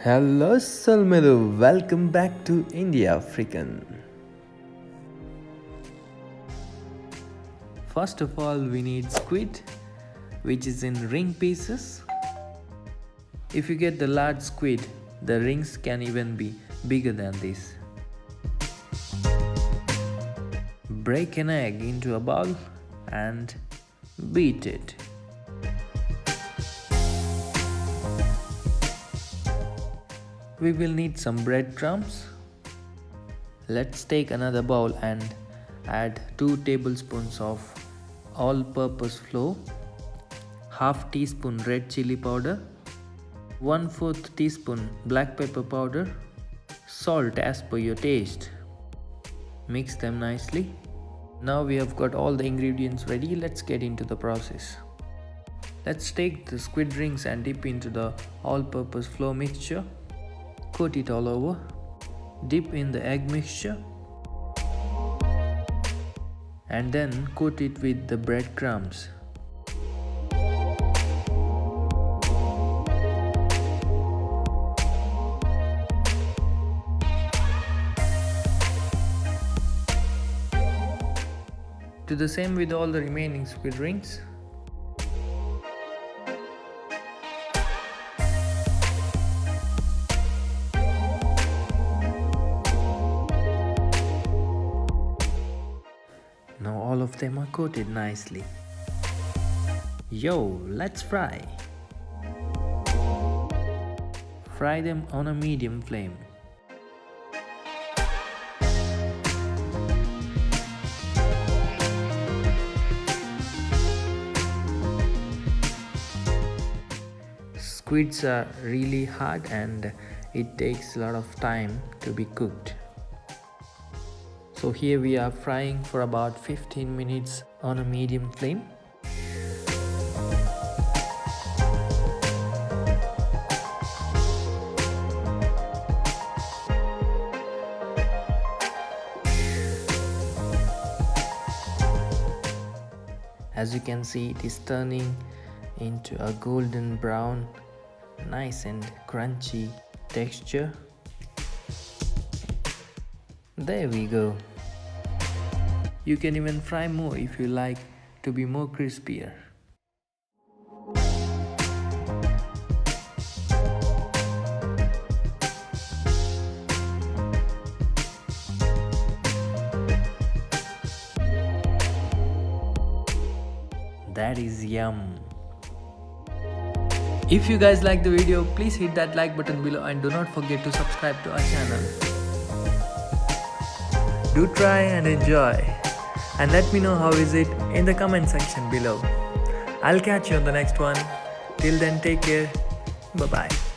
Hello Salmedo, welcome back to India African. First of all, we need squid, which is in ring pieces. If you get the large squid, the rings can even be bigger than this. Break an egg into a bowl and beat it. We will need some breadcrumbs. Let's take another bowl and add 2 tablespoons of all-purpose flour, half teaspoon red chili powder, 1/4 teaspoon black pepper powder, salt as per your taste. Mix them nicely. Now we have got all the ingredients ready. Let's get into the process. Let's take the squid rings and dip into the all-purpose flour mixture. Coat it all over. Dip in the egg mixture and then coat it with the breadcrumbs. Do the same with all the remaining squid rings. Now all of them are coated nicely. Yo, let's fry. Fry them on a medium flame. Squids are really hard and it takes a lot of time to be cooked. So here we are frying for about 15 minutes on a medium flame. As you can see, it is turning into a golden brown, nice and crunchy texture. There we go. You can even fry more if you like to be more crispier. That is yum. If you guys like the video, please hit that like button below and do not forget to subscribe to our channel. Do try and enjoy, and let me know how is it in the comment section below. I'll catch you on the next one. Till then, take care. Bye bye.